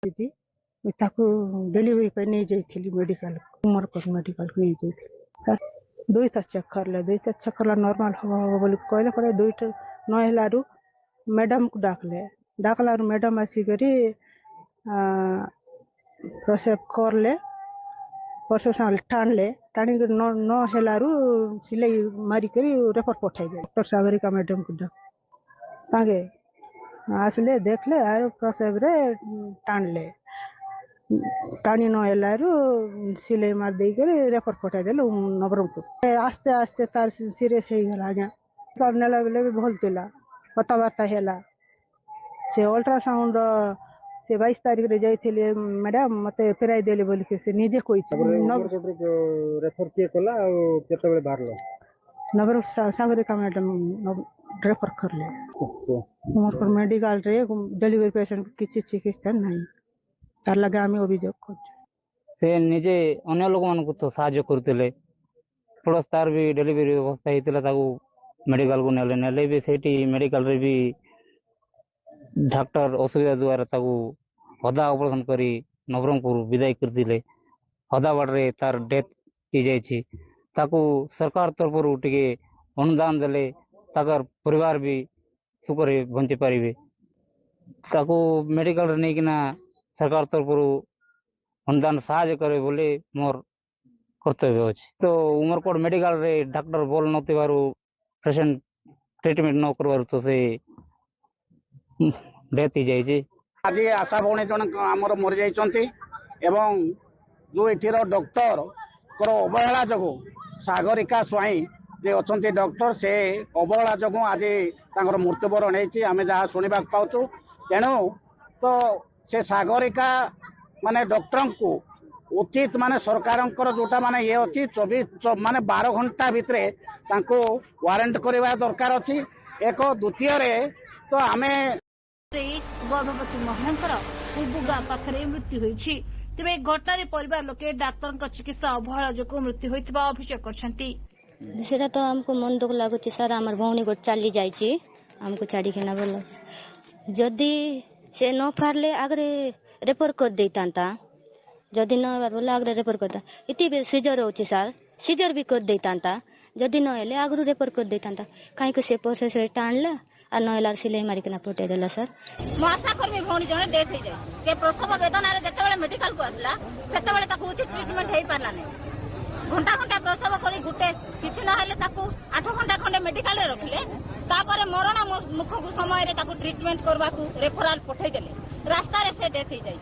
ଦିଦି ତାକୁ ଡେଲିଭରି ପାଇଁ ନେଇଯାଇଥିଲି ମେଡିକାଲ ଉମରକୋଟ ମେଡିକାଲକୁ ନେଇଯାଇଥିଲି ସାର୍ ଦୁଇଟା ଚେକ୍ କଲା ନର୍ମାଲ ହବ ବୋଲି କହିଲେ ପରେ ଦୁଇଟା ନ ହେଲାରୁ ମ୍ୟାଡାମକୁ ଡାକଲାରୁ ମ୍ୟାଡାମ ଆସିକରି ପ୍ରସେପ କଲେ ଟାଣିକରି ନ ହେଲାରୁ ସିଲେଇ ମାରିକରି ରେଫର ପଠାଇଦେଲେ ଡକ୍ଟର ସାଗରିକା ମ୍ୟାଡାମକୁ ତାଙ୍କେ ଆସିଲେ ଦେଖିଲେ ଆଉ ପ୍ରସବରେ ଟାଣି ନ ହେଲାରୁ ସିଲେଇ ମାରି ଦେଇକରି ରେଫର ପଠାଇଦେଲେ ନବରଙ୍ଗପୁର। ଆସ୍ତେ ଆସ୍ତେ ତାର ସିରିୟସ୍ ହେଇଗଲା ଆଜ୍ଞା ନେଲା ବେଳେ ବି ଭଲ ଥିଲା କଥାବାର୍ତ୍ତା ହେଲା ସେ ଅଲ୍ଟ୍ରାସାଉଣ୍ଡ ସେ 22 ତାରିଖରେ ଯାଇଥିଲେ ମ୍ୟାଡାମ ମତେ ଫେରାଇ ଦେଲେ ବୋଲିକି ସେ ନିଜେ କହିଛି। ରେଫର କିଏ କଲା ଆଉ କେତେବେଳେ ବାହାରିଲ? ସାଗରିକା ମ୍ୟାଡାମ ରେଫର କଲେ ମେଡିକାଲରେ ଡେଲିଭରି ପେସେଣ୍ଟ କିଛି ଚିକିତ୍ସା ନାହିଁ ତାର ଲାଗି ଆମେ ଅଭିଯୋଗ କରୁଛୁ। ସେ ନିଜେ ଅନ୍ୟ ଲୋକମାନଙ୍କୁ ତ ସାହାଯ୍ୟ କରୁଥିଲେ ପ୍ଲସ୍ ତାର ବି ଡେଲିଭରି ଅବସ୍ଥା ହେଇଥିଲା ତାକୁ ମେଡିକାଲକୁ ନେଲେ ବି ସେଇଠି ମେଡିକାଲରେ ବି ଡାକ୍ତର ଅସୁବିଧା ଦ୍ୱାରା ତାକୁ ହଦା ଅପରେସନ କରି ନବରଙ୍ଗପୁର ବିଦାୟ କରିଥିଲେ। ହଦାବାଡ଼ରେ ତାର ଡେଥ୍ ହେଇଯାଇଛି। ତାକୁ ସରକାର ତରଫରୁ ଟିକେ ଅନୁଦାନ ଦେଲେ ତାଙ୍କର ପରିବାର ବି ସୁଖରେ ବଞ୍ଚି ପାରିବେ। ତାକୁ ମେଡିକାଲରେ ନେଇକିନା ସରକାର ତରଫରୁ ଅନୁଦାନ ସାହାଯ୍ୟ କରିବେ ବୋଲି ମୋର କର୍ତ୍ତବ୍ୟ ଅଛି। ତ ଉମରକୋଟ ମେଡିକାଲରେ ଡାକ୍ତର ଭଲ ନଥିବାରୁ ପେସେଣ୍ଟ ଟ୍ରିଟମେଣ୍ଟ ନ କରିବାରୁ ତ ସେ ଡେଥ୍ ହେଇଯାଇଛି। ଆଜି ଆଶା ଭଉଣୀ ଜଣେ ଆମର ମରିଯାଇଛନ୍ତି ଏବଂ ଯେଉଁ ଏଠିର ଡକ୍ଟରଙ୍କର ଅବହେଳା ଯୋଗୁଁ ସାଗରିକା ସ୍ୱାଇଁ ଯେ ଅଛନ୍ତି ଡକ୍ଟର ସେ ଅବହେଳା ଯୋଗୁଁ ଆଜି ତାଙ୍କର ମୃତ୍ୟୁବରଣ ହେଇଛି ଆମେ ଯାହା ଶୁଣିବାକୁ ପାଉଛୁ। ତେଣୁ ତ ସେ ସାଗରିକା ମାନେ ଡକ୍ଟରଙ୍କୁ ଉଚିତ ମାନେ ସରକାରଙ୍କର ଯୋଉଟା ମାନେ ଇଏ ଅଛି 12 ଘଣ୍ଟା ଭିତରେ ତାଙ୍କୁ ୱାରେଣ୍ଟ କରିବା ଦରକାର ଅଛି। ଏକ ଦ୍ୱିତୀୟରେ ତ ଆମେ ଗର୍ଭବତୀ ମହିଳାଙ୍କର ଉବୁଗା ପାଖରେ ମୃତ୍ୟୁ ହୋଇଛି। ତେବେ ଘଟଣାରେ ପରିବାର ଲୋକେ ଡାକ୍ତରଙ୍କ ଚିକିତ୍ସା ଅବହେଳା ଯୋଗୁଁ ମୃତ୍ୟୁ ହୋଇଥିବା ଅଭିଯୋଗ କରିଛନ୍ତି। ସେଟା ତ ଆମକୁ ମନ ଦୁଃଖ ଲାଗୁଛି ସାର୍ ଆମର ଭଉଣୀ ଗୋଟେ ଚାଲି ଯାଇଛି ଆମକୁ ଛାଡ଼ିକିନା ଭଲ ଯଦି ସେ ନ ଫାରିଲେ ଆଗରେ ରେଫର କରିଦେଇଥାନ୍ତା ଯଦି ନ ବୋଲେ ଆଗରେ ରେଫର କରିଥା ଏଠି ସିଜର ହେଉଛି ସାର୍ ସିଜର ବି କରିଦେଇଥାନ୍ତା ଯଦି ନ ହେଲେ ଆଗରୁ ରେଫର କରିଦେଇଥାନ୍ତା କାହିଁକି ସେ ପ୍ରୋସେସରେ ଟାଣିଲା আর নহেলা সিলাই মারিকিনা পটাই দেলা স্যার। ମୋ ଆଶାକର୍ମୀ ଭଉଣୀ ଜଣେ ଡେଥ୍ ହେଇଯାଇଛି। ସେ ପ୍ରସବ ବେଦନାରେ ଯେତେବେଳେ ମେଡିକାଲକୁ ଆସିଲା ସେତେବେଳେ ତାକୁ ଉଚିତ ଟ୍ରିଟମେଣ୍ଟ ହେଇପାରିଲା ନାହିଁ। ଘଣ୍ଟା ଘଣ୍ଟା ପ୍ରସବ କରି ଗୋଟେ କିଛି ନହେଲେ ତାକୁ 8 ଘଣ୍ଟା ଖଣ୍ଡେ ମେଡିକାଲରେ ରଖିଲେ ତାପରେ ମରଣ ମୁଖ ସମୟରେ ତାକୁ ଟ୍ରିଟମେଣ୍ଟ କରିବାକୁ ରେଫରାଲ ପଠାଇଦେଲେ ରାସ୍ତାରେ ସେ ଡେଥ୍ ହେଇଯାଇଛି।